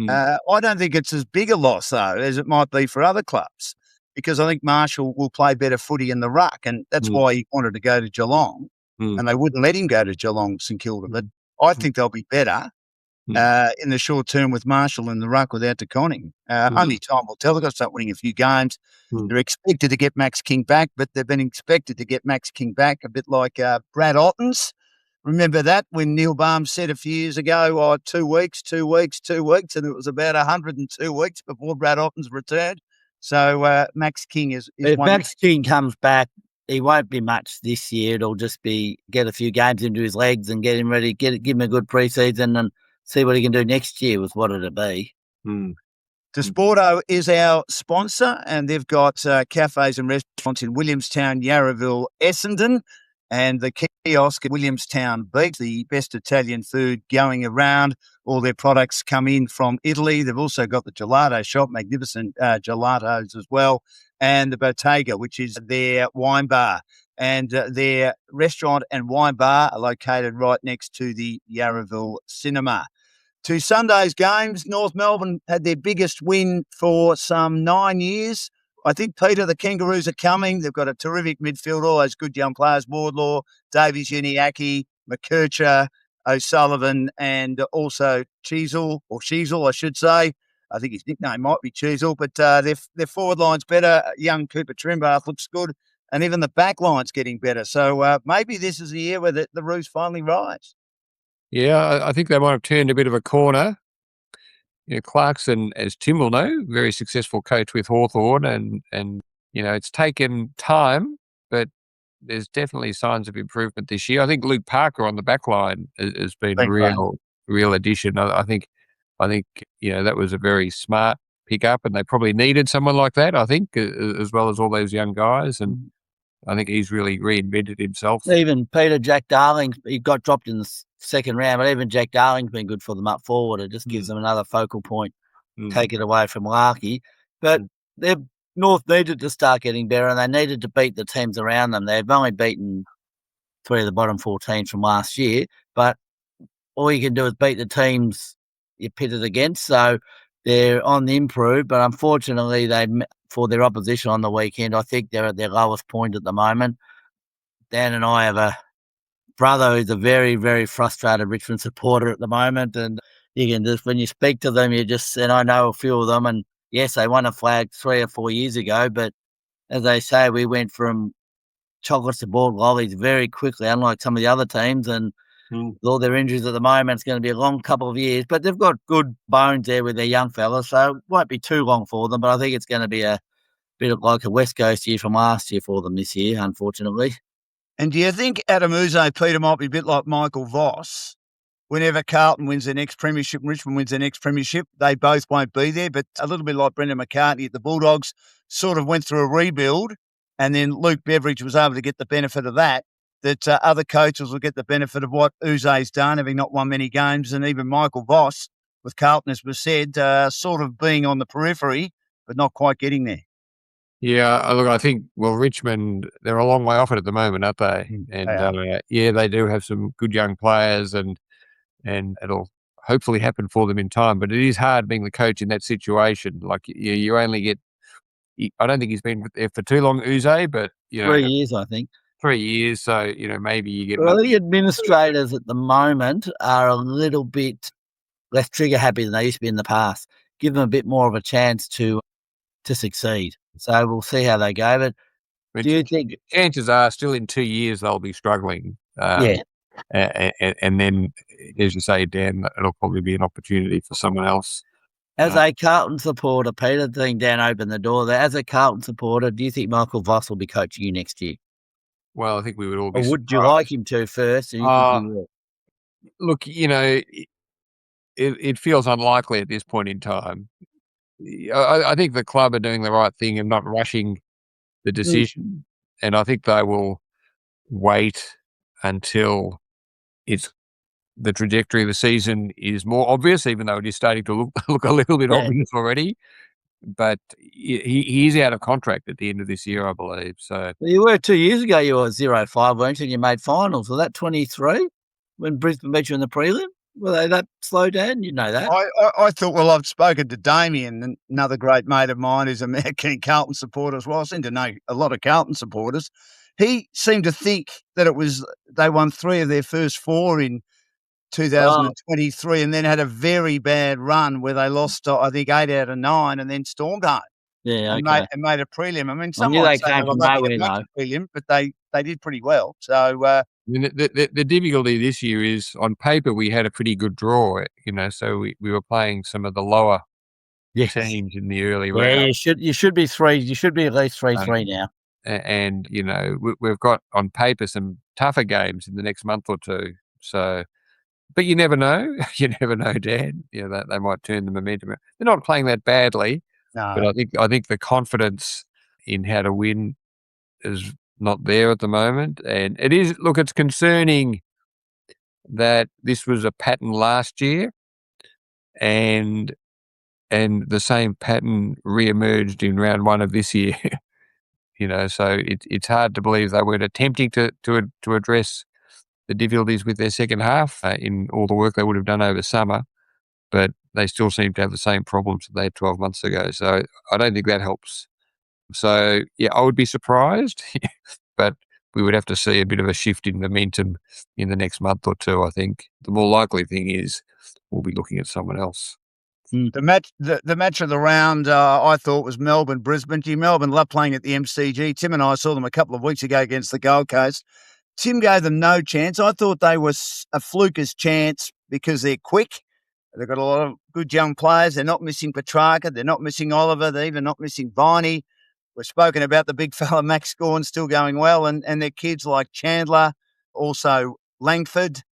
I don't think it's as big a loss, though, as it might be for other clubs, because I think Marshall will play better footy in the ruck, and that's why he wanted to go to Geelong, and they wouldn't let him go to Geelong, St Kilda. But I think they'll be better in the short term with Marshall in the ruck without DeConning. Only time will tell. They've got to start winning a few games. They're expected to get Max King back, but they've been expected to get Max King back a bit like Brad Ottens. Remember that when Neil Baum said a few years ago, 2 weeks, 2 weeks, 2 weeks, and it was about 102 weeks before Brad Ottens returned. So Max King is if one. Max King comes back, he won't be much this year. It'll just be get a few games into his legs and get him ready, give him a good preseason and see what he can do next year with what it'll be. Desporto is our sponsor, and they've got cafes and restaurants in Williamstown, Yarraville, Essendon, and the kiosk at Williamstown Beach, the best Italian food going around. All their products come in from Italy. They've also got the Gelato shop, magnificent gelatos as well, and the Botega, which is their wine bar. And their restaurant and wine bar are located right next to the Yarraville Cinema. To Sunday's games, North Melbourne had their biggest win for some 9 years. I think, Peter, the Kangaroos are coming. They've got a terrific midfield, all those good young players, Wardlaw, Davies, Uniacke, McKercher, O'Sullivan, and also Cheezel, I should say. I think his nickname might be Cheezel, but their forward line's better. Young Cooper Trimbath looks good, and even the back line's getting better. So maybe this is the year where the Roos finally rise. Yeah, I think they might have turned a bit of a corner. Clarkson, as Tim will know, very successful coach with Hawthorn, and it's taken time, but there's definitely signs of improvement this year. I think Luke Parker on the back line has been a real addition. I think that was a very smart pickup, and they probably needed someone like that, I think, as well as all those young guys, and I think he's really reinvented himself. Even Peter, Jack Darling, he got dropped in the second round, but even Jack Darling's been good for them up forward. It just gives them another focal point, take it away from Larkey. But North needed to start getting better, and they needed to beat the teams around them. They've only beaten 3 of the bottom 4 teams from last year, but all you can do is beat the teams you're pitted against. So they're on the improve, but unfortunately, for their opposition on the weekend, I think they're at their lowest point at the moment. Dan and I have a brother who's a very, very frustrated Richmond supporter at the moment, and you can just, when you speak to them, and I know a few of them, and yes, they won a flag 3 or 4 years ago, but as they say, we went from chocolates to boiled lollies very quickly, unlike some of the other teams, and with all their injuries at the moment, it's going to be a long couple of years, but they've got good bones there with their young fellas, so it won't be too long for them, but I think it's going to be a bit of like a West Coast year from last year for them this year, unfortunately. And do you think Adam Uze, Peter, might be a bit like Michael Voss? Whenever Carlton wins their next premiership and Richmond wins their next premiership, they both won't be there, but a little bit like Brendan McCartney at the Bulldogs, sort of went through a rebuild, and then Luke Beveridge was able to get the benefit of that other coaches will get the benefit of what Uze's done, having not won many games, and even Michael Voss with Carlton, as was said, sort of being on the periphery, but not quite getting there. Yeah, look, I think, Richmond, they're a long way off it at the moment, aren't they? And they do have some good young players, and it'll hopefully happen for them in time. But it is hard being the coach in that situation. Like, you only get, I don't think he's been there for too long, Uze, but 3 years, I think. 3 years, so maybe you get. Well, the administrators at the moment are a little bit less trigger happy than they used to be in the past. Give them a bit more of a chance to succeed. So we'll see how they go. But do you think chances are still in 2 years they'll be struggling? Yeah. And then, as you say, Dan, it'll probably be an opportunity for someone else. As a Carlton supporter, Peter, I think Dan opened the door there. As a Carlton supporter, do you think Michael Voss will be coaching you next year? Well, I think we would all be. Or would you like him to first? And you think you will? Look, it feels unlikely at this point in time. I think the club are doing the right thing and not rushing the decision, and I think they will wait until the trajectory of the season is more obvious, even though it is starting to look a little bit obvious already. but he's out of contract at the end of this year, I believe. So You were 2 years ago. You were 0-5, weren't you? And you made finals. Was that 23 when Brisbane beat you in the prelim? Were they that slow down? You know that. I thought, well, I've spoken to Damien, another great mate of mine who's a keen Carlton supporter as well. I seem to know a lot of Carlton supporters. He seemed to think that they won 3 of their first 4 in 2023 and then had a very bad run where they lost, I think, 8 out of 9 and then stormed home. Yeah, and okay. made a prelim. I mean, I knew some might they say came they were from lucky nowhere, to make though. a prelim, but they did pretty well. So the difficulty this year is on paper we had a pretty good draw, so we were playing some of the lower teams in the early round. Yeah, you should be 3. You should be at least 3-3 now. And we've got on paper some tougher games in the next month or two. So, but you never know. You never know, Dan. That they might turn the momentum. They're not playing that badly, but I think the confidence in how to win is not there at the moment. And it is. Look, it's concerning that this was a pattern last year, and the same pattern re-emerged in round 1 of this year. So it's hard to believe they weren't attempting to address the difficulties with their second half in all the work they would have done over summer, but they still seem to have the same problems that they had 12 months ago. So I don't think that helps. So, yeah, I would be surprised, but we would have to see a bit of a shift in momentum in the next month or two, I think. The more likely thing is we'll be looking at someone else. The match of the round, I thought, was Melbourne-Brisbane. Melbourne love playing at the MCG. Tim and I saw them a couple of weeks ago against the Gold Coast. Tim gave them no chance. I thought they were a fluker's chance because they're quick. They've got a lot of good young players. They're not missing Petrarca. They're not missing Oliver. They're even not missing Viney. We've spoken about the big fella Max Gawn still going well, and their kids like Chandler, also Langford,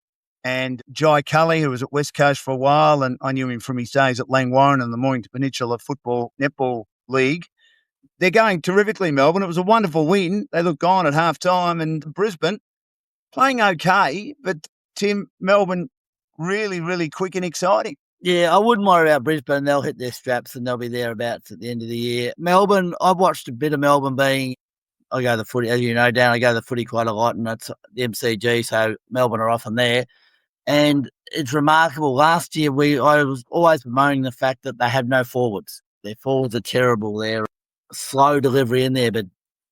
and Jai Cully, who was at West Coast for a while, and I knew him from his days at Langwarrin and the Mornington Peninsula Football Netball League. They're going terrifically, Melbourne. It was a wonderful win. They looked gone at half-time, and Brisbane playing okay, but Tim, Melbourne really, really quick and exciting. Yeah, I wouldn't worry about Brisbane. They'll hit their straps and they'll be thereabouts at the end of the year. Melbourne, I've watched a bit of Melbourne I go to the footy, as you know, Dan, I go to the footy quite a lot, and that's the MCG, so Melbourne are often there. And it's remarkable. Last year, I was always bemoaning the fact that they have no forwards. Their forwards are terrible. They're slow delivery in there, but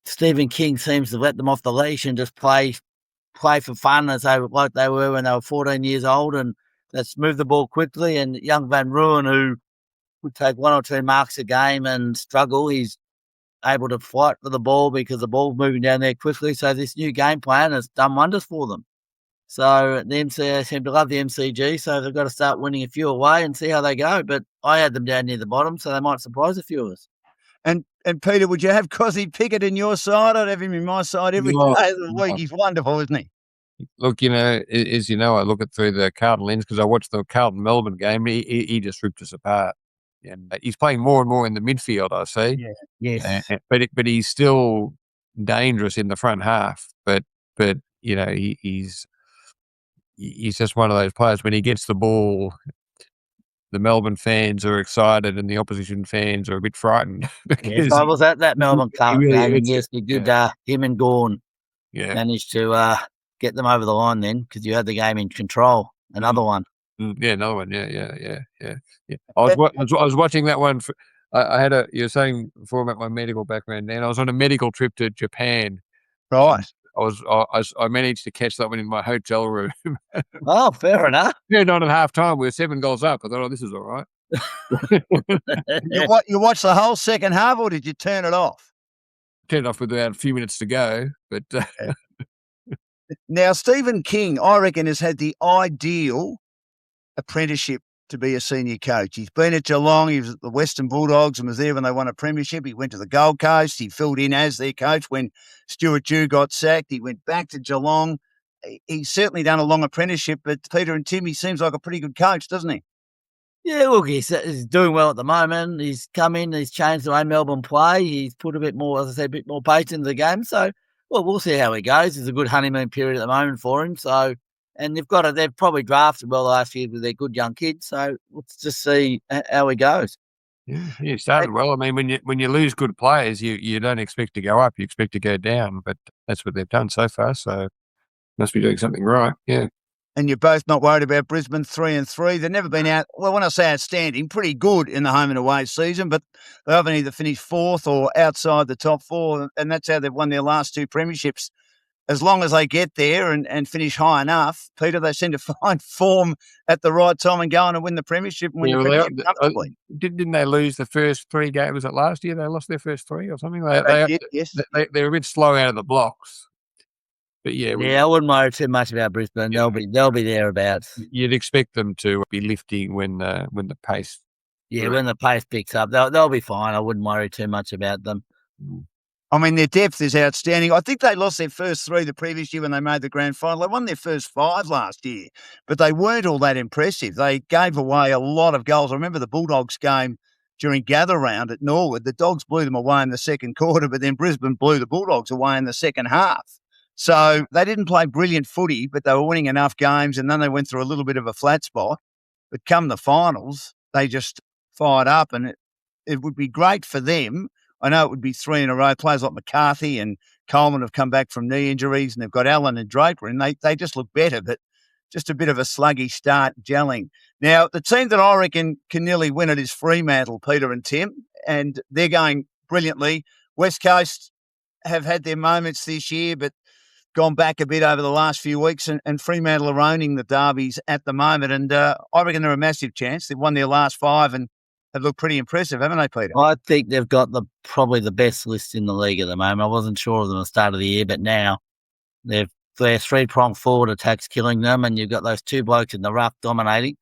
Stephen King seems to let them off the leash and just play for fun like they were when they were 14 years old, and let's move the ball quickly. And young Van Ruin, who would take 1 or 2 marks a game and struggle, he's able to fight for the ball because the ball's moving down there quickly. So this new game plan has done wonders for them. So the MCG seem to love the MCG, so they've got to start winning a few away and see how they go. But I had them down near the bottom, so they might surprise a few of us. And Peter, would you have Cozzy Pickett in your side? I'd have him in my side every day of the week. He's wonderful, isn't he? Look, as you know, I look at through the Carlton lens because I watched the Carlton-Melbourne game. He just ripped us apart. And he's playing more and more in the midfield, I see. Yeah, yes. But he's still dangerous in the front half. But he's just one of those players. When he gets the ball, the Melbourne fans are excited and the opposition fans are a bit frightened. Yes, I was at that Melbourne Carlton game, and yes, he did. Him and Gawn managed to get them over the line then because you had the game in control. Another one. Yeah, another one. Yeah. I was watching that one. I had you were saying before about my medical background, and I was on a medical trip to Japan. Right. I managed to catch that one in my hotel room. Oh, fair enough. Yeah, not at half time. We were 7 goals up. I thought, oh, this is all right. You watched the whole second half, or did you turn it off? Turned off with about a few minutes to go, but. Now, Stephen King, I reckon, has had the ideal apprenticeship to be a senior coach. He's been at Geelong. He was at the Western Bulldogs and was there when they won a premiership. He went to the Gold Coast. He filled in as their coach when Stuart Dew got sacked. He went back to Geelong. He's certainly done a long apprenticeship, but Peter and Tim, he seems like a pretty good coach, doesn't he? Yeah, look, he's doing well at the moment. He's come in, he's changed the way Melbourne play. He's put a bit more, as I said, a bit more pace into the game. So, well, we'll see how he goes. It's a good honeymoon period at the moment for him. So, and they've probably drafted well last year with their good young kids. So let's just see how he goes. Yeah, you started well. I mean, when you lose good players, you don't expect to go up, you expect to go down. But that's what they've done so far. So must be doing something right. Yeah. And you're both not worried about Brisbane 3-3. They've never been when I say outstanding, pretty good in the home and away season, but they haven't either finished fourth or outside the top four, and that's how they've won their last two premierships. As long as they get there and finish high enough, Peter, they seem to find form at the right time and go on and win the premiership and win the premiership comfortably. Didn't they lose the first 3 games? Was it last year they lost their first 3 or something? They did, yes. They're a bit slow out of the blocks. But I wouldn't worry too much about Brisbane. Yeah. They'll be thereabouts. You'd expect them to be lifting when the pace. Yeah, when the pace picks up, they'll be fine. I wouldn't worry too much about them. I mean, their depth is outstanding. I think they lost their first 3 the previous year when they made the grand final. They won their first 5 last year, but they weren't all that impressive. They gave away a lot of goals. I remember the Bulldogs game during gather round at Norwood. The Dogs blew them away in the second quarter, but then Brisbane blew the Bulldogs away in the second half. So they didn't play brilliant footy, but they were winning enough games, and then they went through a little bit of a flat spot. But come the finals, they just fired up, and it would be great for them. I know it would be 3 in a row. Players like McCarthy and Coleman have come back from knee injuries, and they've got Allen and Draper, and they just look better, but just a bit of a sluggy start gelling. Now, the team that I reckon can nearly win it is Fremantle, Peter and Tim, and they're going brilliantly. West Coast have had their moments this year, but gone back a bit over the last few weeks, and Fremantle are owning the derbies at the moment, and I reckon they're a massive chance. They've won their last 5 and have looked pretty impressive, haven't they, Peter? I think they've got probably the best list in the league at the moment. I wasn't sure of them at the start of the year, but now their 3-pronged forward attack's killing them, and you've got those 2 blokes in the ruck dominating,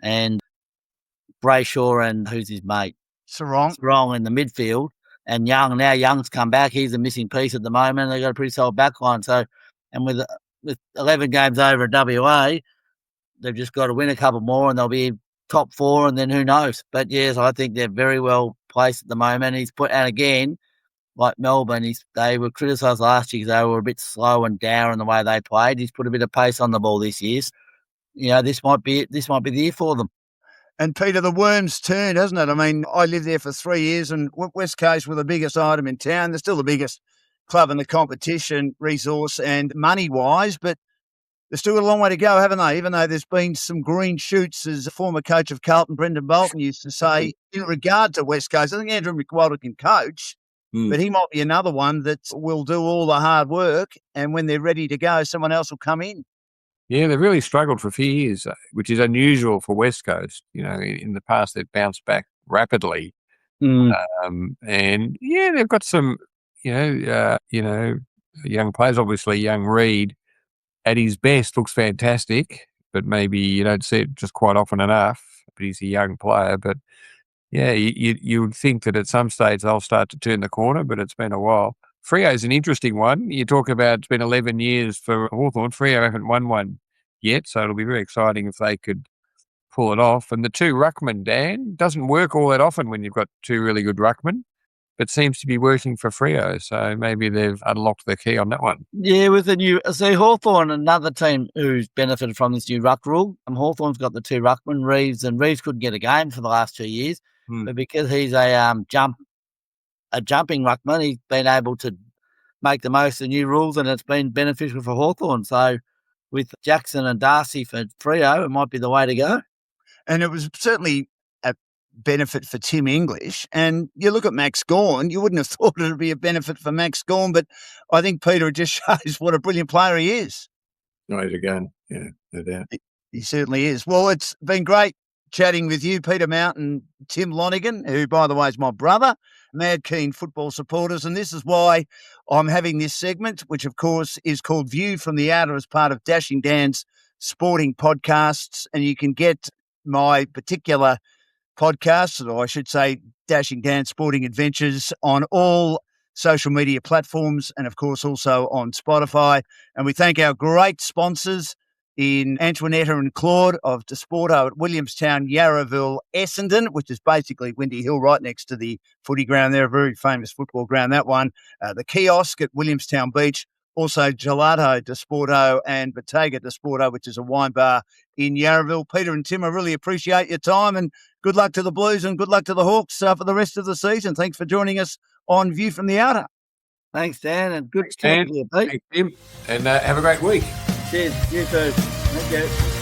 and Brayshaw and who's his mate? Sarong in the midfield, and Young's come back. He's a missing piece at the moment. They've got a pretty solid backline. So, and with 11 games over at WA, they've just got to win a couple more, and they'll be top 4, and then who knows? But yes, I think they're very well placed at the moment. And again, like Melbourne, they were criticised last year because they were a bit slow and dour in the way they played. He's put a bit of pace on the ball this year. This might be the year for them. And Peter, the worm's turned, hasn't it? I mean, I lived there for 3 years, and West Coast were the biggest item in town. They're still the biggest club in the competition, resource and money-wise, but they've still got a long way to go, haven't they? Even though there's been some green shoots, as a former coach of Carlton, Brendan Bolton, used to say, in regard to West Coast. I think Andrew McWalter can coach, but he might be another one that will do all the hard work, and when they're ready to go, someone else will come in. Yeah, they've really struggled for a few years, which is unusual for West Coast. In the past, they've bounced back rapidly. And, they've got some, young players. Obviously, young Reid, at his best, looks fantastic, but maybe you don't see it just quite often enough. But he's a young player. But, yeah, you would think that at some stage they'll start to turn the corner, but it's been a while. Freo's an interesting one. You talk about it's been 11 years for Hawthorn. Freo haven't won one yet, so it'll be very exciting if they could pull it off. And the 2 ruckmen, Dan, doesn't work all that often when you've got 2 really good ruckmen, but seems to be working for Freo. So maybe they've unlocked the key on that one. Yeah, with the new Hawthorn, another team who's benefited from this new ruck rule. Hawthorn's got the 2 ruckmen, Reeves couldn't get a game for the last 2 years, but because he's a jumping ruckman, he's been able to make the most of the new rules, and it's been beneficial for Hawthorn. So with Jackson and Darcy for Freo, it might be the way to go. And it was certainly a benefit for Tim English. And you look at Max Gawn, you wouldn't have thought it would be a benefit for Max Gawn, but I think, Peter, it just shows what a brilliant player he is. No, he's a gun. Yeah, no doubt. He certainly is. Well, it's been great chatting with you, Peter Mount and Tim Lonergan, who, by the way, is my brother, mad keen football supporters. And this is why I'm having this segment, which, of course, is called View from the Outer as part of Dashing Dan's sporting podcasts. And you can get my particular podcast, or I should say Dashing Dan's Sporting Adventures, on all social media platforms and, of course, also on Spotify. And we thank our great sponsors in Antoinetta and Claude of Desporto at Williamstown, Yarraville, Essendon, which is basically Windy Hill right next to the footy ground there, a very famous football ground, that one. The kiosk at Williamstown Beach, Also, Gelato de Sporto and Botega de Sporto, which is a wine bar in Yarraville. Peter and Tim, I really appreciate your time, and good luck to the Blues and good luck to the Hawks for the rest of the season. Thanks for joining us on View from the Outer. Thanks, Dan, and good Dan. talking to you, Pete. Thanks, Tim, and have a great week. Cheers. You too. Thank you.